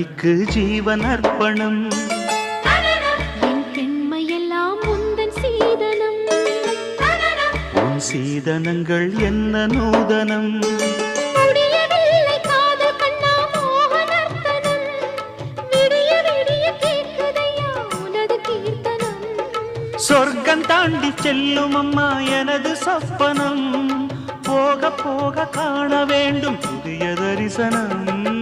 வள்ளிக்கு ஜீவன் அர்ப்பணம். என் பெண்மையெல்லாம் உந்தன் சீதனம். உன் சீதனங்கள் என்ன நூதனம். முடியவில்லை காதல் கண்ணா மோகனர்த்தனம். விடிய விடிய கேட்குதையா உனது கீர்த்தனம். சொர்க்கம் தாண்டி செல்லும் அம்மா எனது சொப்பனம். போக போக காண வேண்டும் புதிய தரிசனம்.